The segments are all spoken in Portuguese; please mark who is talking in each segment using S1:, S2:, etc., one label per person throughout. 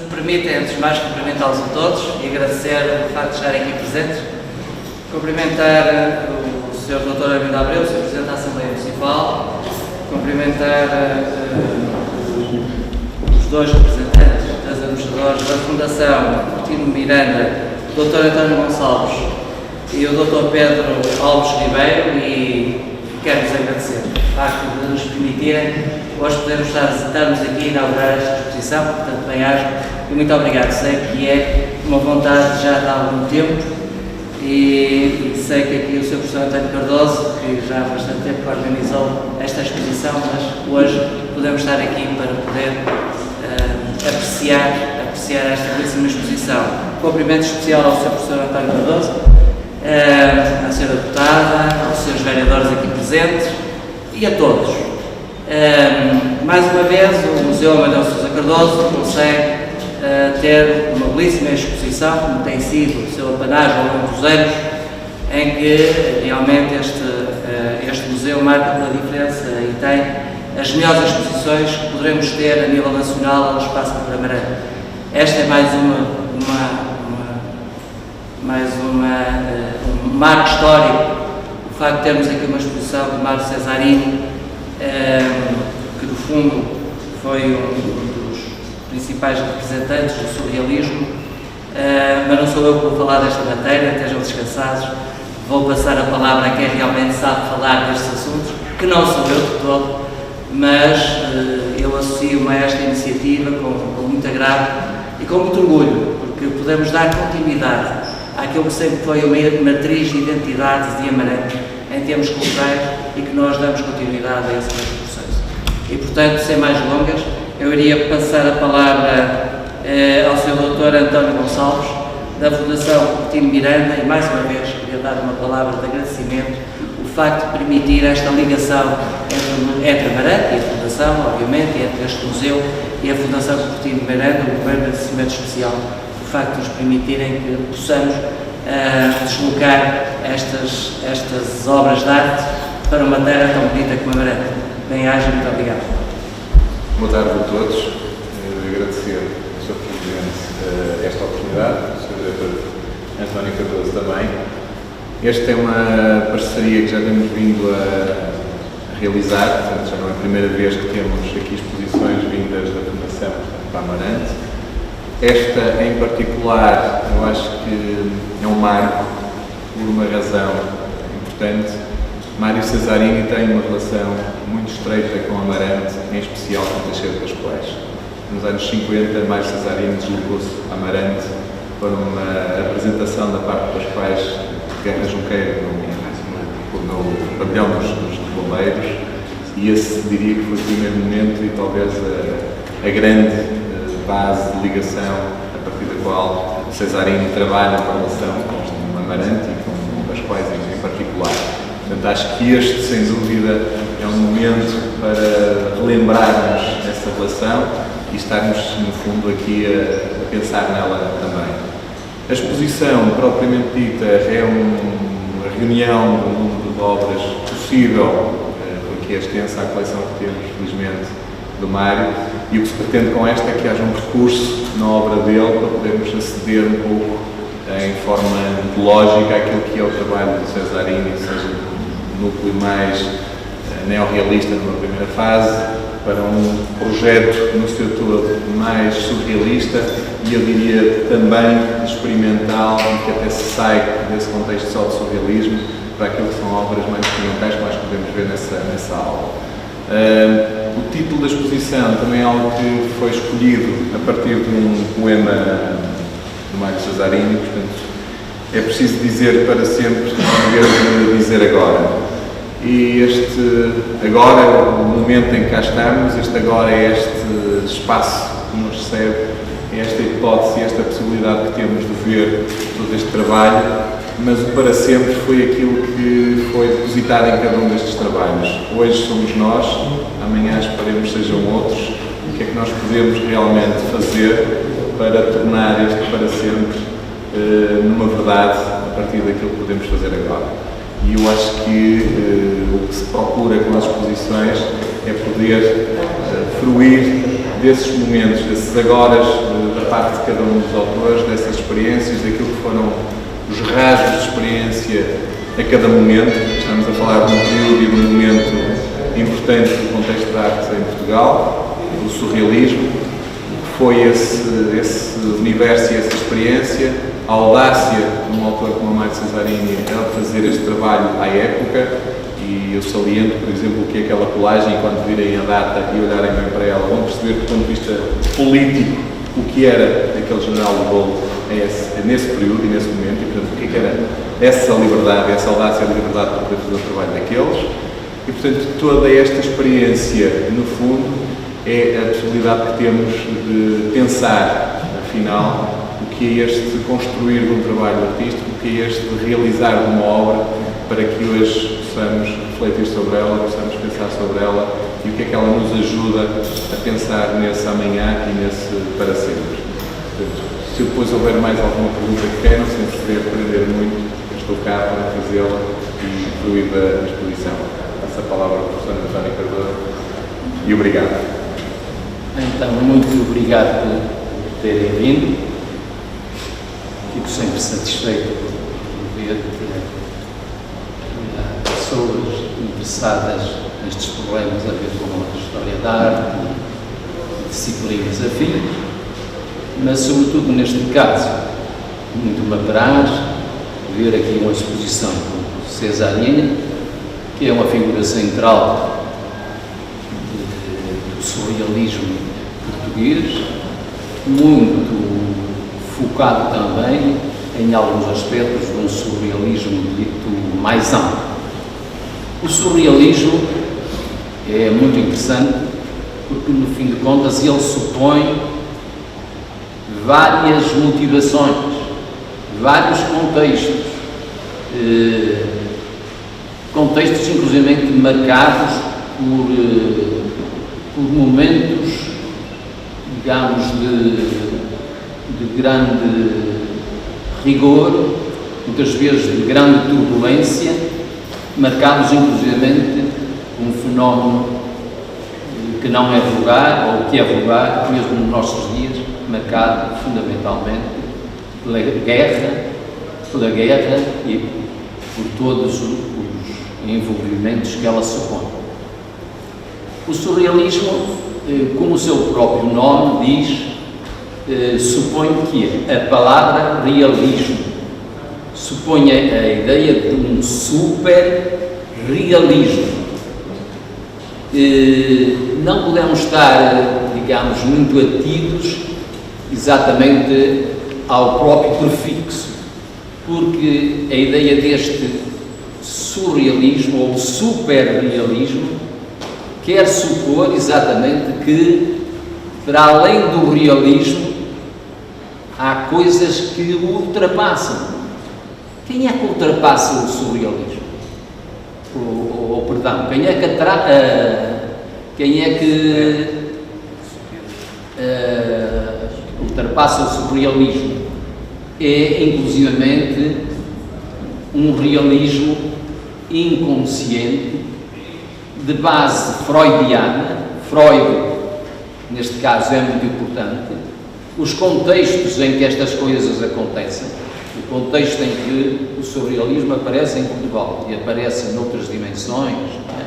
S1: me permitem, antes de mais, cumprimentá-los a todos e agradecer o facto de estarem aqui presentes. Cumprimentar o Sr. Dr. Armindo Abreu, o Sr. Presidente da Assembleia Municipal. Cumprimentar os dois representantes das administradoras da Fundação Coutinho Miranda, o Dr. António Gonçalves e o Dr. Pedro Alves Ribeiro, e quero-vos agradecer o facto de nos permitirem hoje podermos estarmos aqui a inaugurar esta exposição, portanto, bem-ajam e muito obrigado. Sei que é uma vontade já de há algum tempo e sei que aqui o Sr. Professor António Cardoso, que já há bastante tempo organizou esta exposição, mas hoje podemos estar aqui para poder apreciar esta belíssima exposição. Cumprimento especial ao Sr. Professor António Cardoso, à Sra. Deputada, aos Srs. Vereadores aqui presentes e a todos. Mais uma vez, o Museu Amadeu de Sousa Cardoso consegue ter uma belíssima exposição, como tem sido o seu apanágio ao longo dos anos, em que realmente este museu marca pela diferença e tem as melhores exposições que poderemos ter a nível nacional no espaço de Amarante. Esta é mais um marco histórico, o facto de termos aqui uma exposição de Mário Cesarini, que no fundo foi um dos principais representantes do surrealismo, mas não sou eu que vou falar desta matéria, estejam descansados, vou passar a palavra a quem realmente sabe falar destes assuntos, que não sou eu de todo, mas eu associo-me a esta iniciativa com muito agrado e com muito orgulho, porque podemos dar continuidade àquilo que sempre foi uma matriz de identidade de Amarante em termos culturais e que nós damos continuidade a esse mesmo processo. E, portanto, sem mais delongas, eu iria passar a palavra ao Sr. Dr. António Gonçalves, da Fundação Coutinho Miranda, e mais uma vez queria dar uma palavra de agradecimento, o facto de permitir esta ligação entre Amarante e a Fundação, obviamente, e entre este museu e a Fundação Coutinho Miranda, um grande agradecimento especial, o facto de nos permitirem que possamos deslocar estas obras de arte para uma terra tão bonita como Amarante. Bem-aja, muito obrigado.
S2: Boa tarde a todos. Agradecer ao Sr. Presidente esta oportunidade, ao Sr. Diretor António Cardoso também. Esta é uma parceria que já temos vindo a realizar, portanto já não é a primeira vez que temos aqui exposições vindas da Fundação para Amarante. Esta em particular, eu acho que é um marco por uma razão importante. Mário Cesarini tem uma relação muito estreita com Amarante, em especial com Teixeira das Pascoais. Nos anos 50, Mário Cesarini deslocou-se a Amarante para uma apresentação da parte das Pascoais de Guerra Junqueira no pavilhão dos bombeiros, e esse diria que foi o primeiro momento e talvez a grande base de ligação a partir da qual Cesarini trabalha com a relação com Amarante e com Pascoais em particular. Portanto, acho que este, sem dúvida, é um momento para relembrarmos essa relação e estarmos, no fundo, aqui a pensar nela também. A exposição, propriamente dita, é uma reunião do número de obras possível, porque é extensa a coleção que temos, felizmente, do Mário, e o que se pretende com esta é que haja um percurso na obra dele para podermos aceder um pouco em forma lógica àquilo que é o trabalho de Cesarini, seja um núcleo mais neorrealista numa primeira fase, para um projeto no seu todo mais surrealista e eu diria também experimental, e que até se sai desse contexto só de surrealismo para aquilo que são obras mais experimentais que nós podemos ver nessa aula. O título da exposição também é algo que foi escolhido a partir de um poema do Mário Cesarini, portanto é preciso dizer para sempre, em vez de dizer agora. E este agora é o momento em que cá estamos, este agora é este espaço que nos recebe, é esta hipótese, esta possibilidade que temos de ver todo este trabalho, mas o para sempre foi aquilo que foi depositado em cada um destes trabalhos. Hoje somos nós, amanhã esperemos sejam outros. O que é que nós podemos realmente fazer para tornar este para sempre numa verdade a partir daquilo que podemos fazer agora? E eu acho que o que se procura com as exposições é poder fruir desses momentos, desses agoras da parte de cada um dos autores, dessas experiências, daquilo que foram os rasgos de experiência a cada momento. Estamos a falar de um período e de um momento importante do contexto da arte em Portugal, o surrealismo, que foi esse universo e essa experiência, a audácia de um autor como Mário Cesarini a fazer este trabalho à época. E eu saliento, por exemplo, o que é aquela colagem, e quando virem a data e olharem bem para ela, vão perceber, do ponto de vista político, o que era aquele general de Gaulle nesse período e nesse momento, e portanto, o que era essa liberdade, essa audácia e liberdade para poder fazer o trabalho daqueles. E portanto, toda esta experiência, no fundo, é a possibilidade que temos de pensar, afinal, o que é este construir de um trabalho artístico, o que é este realizar de uma obra, para que hoje possamos refletir sobre ela, possamos pensar sobre ela e o que é que ela nos ajuda a pensar nesse amanhã e nesse para sempre. Portanto, se depois houver mais alguma pergunta que queiram, sem querer aprender muito, estou cá para fazê-la e fruir da exposição. Passo a palavra ao professor António Cardoso e obrigado.
S3: Então, muito obrigado por terem vindo. Fico sempre satisfeito por ver pessoas interessadas nestes problemas a ver com a história da arte e disciplinas afins, mas sobretudo neste caso muito me apraz ver aqui uma exposição do Cesarini, que é uma figura central do surrealismo português, muito focado também em alguns aspectos de um surrealismo dito mais amplo. O surrealismo é muito interessante porque, no fim de contas, ele supõe várias motivações, vários contextos inclusivamente marcados por momentos, digamos, de grande rigor, muitas vezes de grande turbulência, marcados inclusivamente por um fenómeno que não é vulgar, ou que é vulgar, mesmo nos nossos dias, marcado fundamentalmente pela guerra e por todos os envolvimentos que ela supõe. O surrealismo, como o seu próprio nome diz, supõe que a palavra realismo supõe a ideia de um super realismo. Não podemos estar, digamos, muito atidos exatamente ao próprio prefixo, porque a ideia deste surrealismo ou superrealismo quer supor exatamente que, para além do realismo, há coisas que o ultrapassam. Quem é que ultrapassa o surrealismo? Perdão, quem é que ultrapassa o surrealismo? É, inclusivamente, um realismo inconsciente de base freudiana. Freud, neste caso, é muito importante. Os contextos em que estas coisas acontecem, o contexto em que o surrealismo aparece em Portugal e aparece noutras dimensões, não é?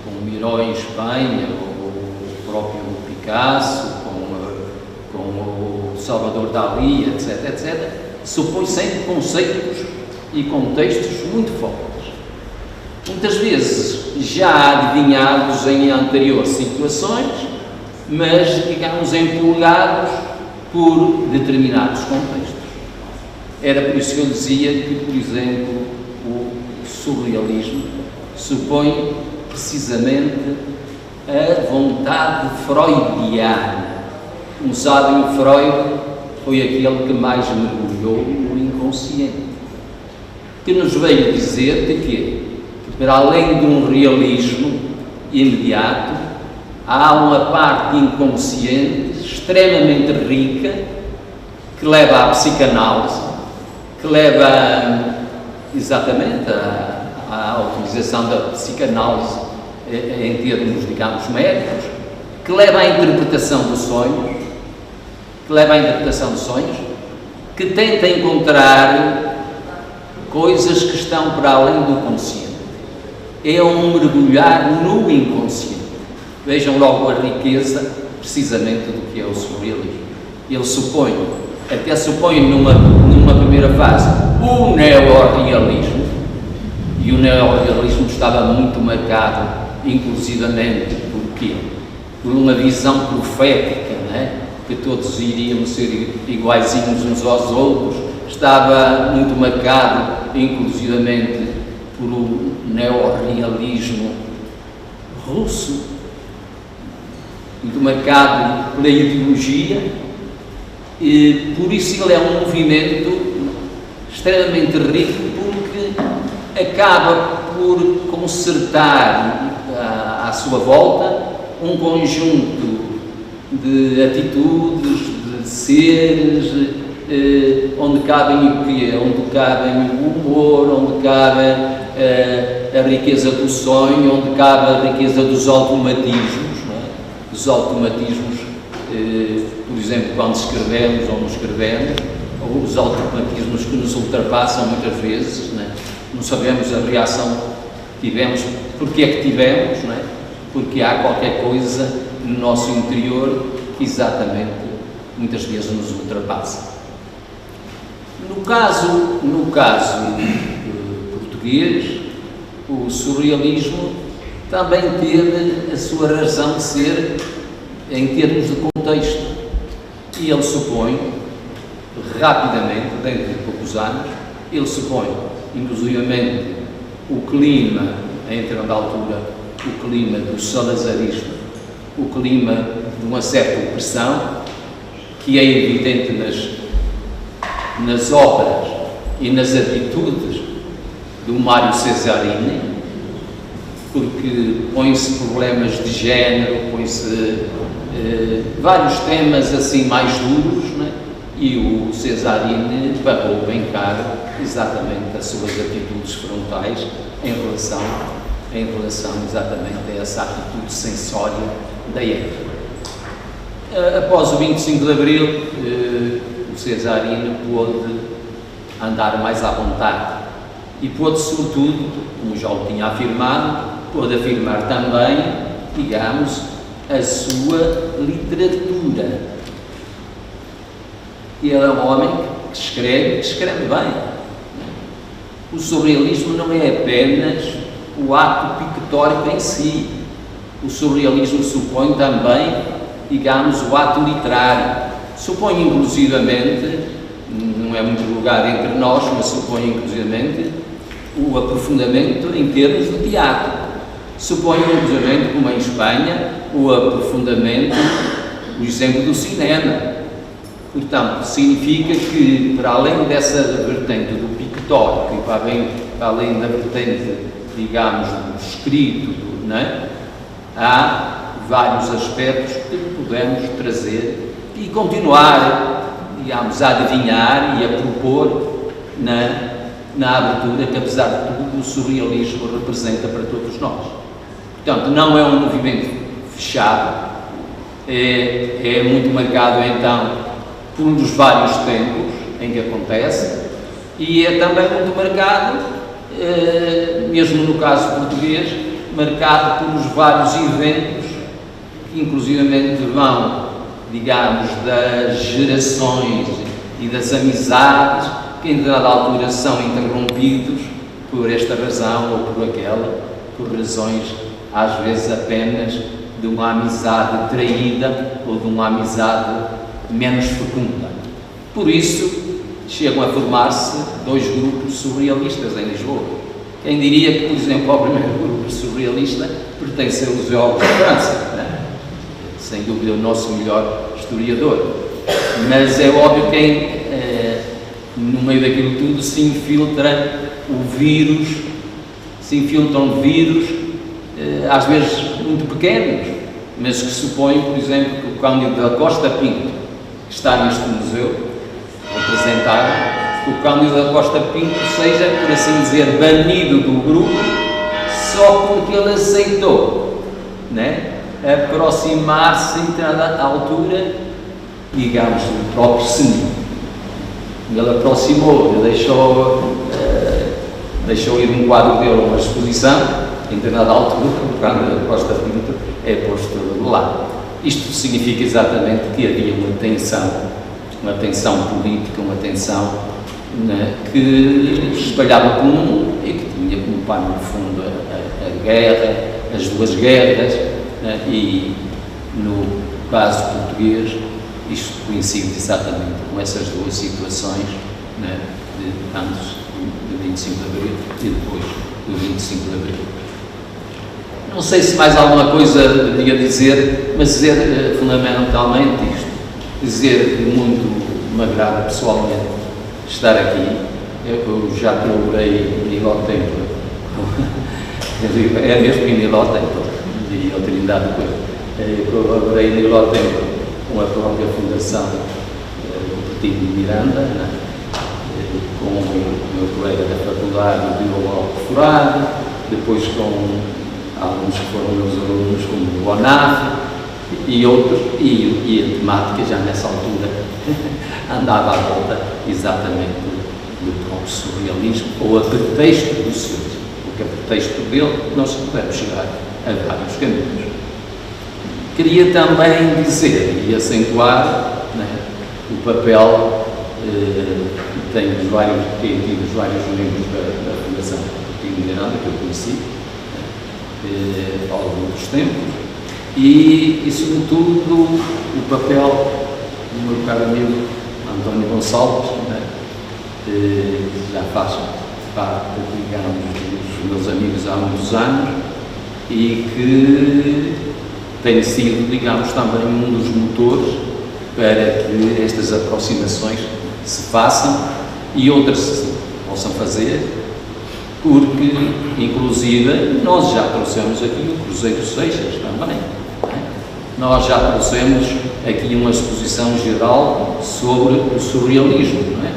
S3: Com Miró em Espanha, ou o próprio Picasso, com o Salvador Dalí, etc., supõe sempre conceitos e contextos muito fortes. Muitas vezes já adivinhados em anteriores situações, mas, digamos, empolgados por determinados contextos. Era por isso que eu dizia que, por exemplo, o surrealismo supõe precisamente a vontade freudiana. Como sabem, Freud foi aquele que mais mergulhou no inconsciente, que nos veio dizer de que, para além de um realismo imediato, há uma parte inconsciente extremamente rica que leva à psicanálise, que leva exatamente à utilização da psicanálise em termos, digamos, médicos, que leva à interpretação dos sonhos que leva à interpretação de sonhos, que tenta encontrar coisas que estão para além do consciente. É um mergulhar no inconsciente. Vejam logo a riqueza, precisamente, do que é o surrealismo. Ele supõe, até supõe numa primeira fase, o neorrealismo, e o neorrealismo estava muito marcado, inclusivamente, por quê? Por uma visão profética, não é? Que todos iríamos ser iguaizinhos uns aos outros, estava muito marcado, inclusivamente, por o neorrealismo russo, muito marcado pela ideologia, e por isso ele é um movimento extremamente rico, porque acaba por concertar à sua volta um conjunto de atitudes, de seres, onde cabem o quê? Onde cabem o humor, onde cabe a riqueza do sonho, onde cabe a riqueza dos automatismos, não é? Os automatismos, por exemplo, quando escrevemos ou não escrevemos, ou os automatismos que nos ultrapassam muitas vezes, não é? Não sabemos a reação que tivemos, porque é que tivemos, não é? Porque há qualquer coisa no nosso interior que exatamente muitas vezes nos ultrapassa. No caso português, o surrealismo também teve a sua razão de ser em termos de contexto, e ele supõe, rapidamente, dentro de poucos anos, ele supõe, inclusivamente, o clima, em determinada altura, o clima do salazarismo, o clima de uma certa opressão, que é evidente nas obras e nas atitudes do Mário Cesarini, porque põe-se problemas de género, põe-se vários temas assim mais duros, né? E o Cesarini pagou bem caro exatamente as suas atitudes frontais em relação exatamente a essa atitude sensória da época. Após o 25 de Abril, o Cesarini pôde andar mais à vontade e pôde, sobretudo, como já o tinha afirmado, pôde afirmar também, digamos, a sua literatura. Ele é um homem que escreve bem. O surrealismo não é apenas o ato pictórico em si. O surrealismo supõe também, digamos, o ato literário. Supõe inclusivamente, não é muito lugar entre nós, mas supõe inclusivamente o aprofundamento em termos de teatro. Supõe inclusivamente, como em Espanha, o aprofundamento, o exemplo do cinema. Portanto, significa que, para além dessa vertente do pictórico e para além da vertente, digamos, do escrito, não é? Há vários aspectos que podemos trazer e continuar, digamos, a adivinhar e a propor na abertura que, apesar de tudo, o surrealismo representa para todos nós. Portanto, não é um movimento fechado, é muito marcado, então, por um dos vários tempos em que acontece, e é também muito marcado, mesmo no caso português, marcado pelos vários eventos que inclusivamente vão, digamos, das gerações e das amizades, que em determinada altura são interrompidos por esta razão ou por aquela, por razões às vezes apenas de uma amizade traída ou de uma amizade menos fecunda. Por isso, chegam a formar-se dois grupos surrealistas em Lisboa. Quem diria que, por exemplo, ao primeiro grupo surrealista pertence ao Museu de França, né? Sem dúvida o nosso melhor historiador. Mas é óbvio que no meio daquilo tudo se infiltra o vírus, se infiltram vírus, às vezes muito pequenos, mas que supõem, por exemplo, que o Cândido da Costa Pinto, que está neste museu representado, o Cândido da Costa Pinto seja, por assim dizer, banido do grupo só porque ele aceitou, né, aproximar-se em determinada altura digamos, o próprio senhor. Ele aproximou, deixou ir um quadro dele a uma exposição, em determinada altura, quando a Costa Pinto é posto de lado. Isto significa exatamente que havia uma tensão política, uma tensão, né, que espalhava pelo mundo e que tinha como pano de fundo a guerra, as duas guerras, né, e no caso português isto coincide exatamente com essas duas situações, né, antes de 25 de Abril e depois do 25 de Abril. Não sei se mais alguma coisa devia dizer, mas dizer fundamentalmente isto. Dizer que muito me agrada pessoalmente estar aqui. Eu já colaborei em Iló Templo. É mesmo em Iló Templo, e a Trindade de Coelho. Eu colaborei em Iló Templo com a própria fundação do Partido de Miranda, né? Com o meu colega da faculdade, o Biológico Furado, depois com alguns que foram meus alunos, como o Bonaf e outros, e a temática já nessa altura andava à volta exatamente do próprio surrealismo, ou a pretexto do surrealismo, porque a pretexto dele nós podemos chegar a vários caminhos. Queria também dizer e acentuar, né, o papel que tem tido vários membros da Fundação Partido de Miranda, que eu conheci ao longo dos tempos, e sobretudo o papel do meu caro amigo António Gonçalves, né, que já faz parte, digamos, dos meus amigos há muitos anos e que tem sido, digamos, também um dos motores para que estas aproximações se façam e outras se possam fazer, porque, inclusive, nós já trouxemos aqui o Cruzeiro Seixas também. Nós já trouxemos aqui uma exposição geral sobre o surrealismo, não é?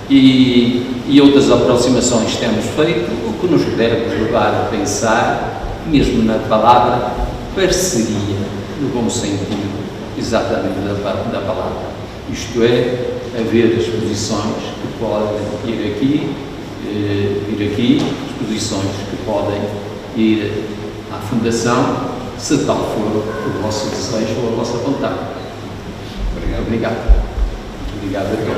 S3: E outras aproximações temos feito, o que nos deve levar a pensar, mesmo na palavra parceria, no bom sentido exatamente da palavra. Isto é, haver exposições que podem vir aqui, exposições que podem ir à Fundação, se tal for o vosso desejo ou a vossa vontade.
S2: Obrigado.
S3: Obrigado. Obrigado a todos.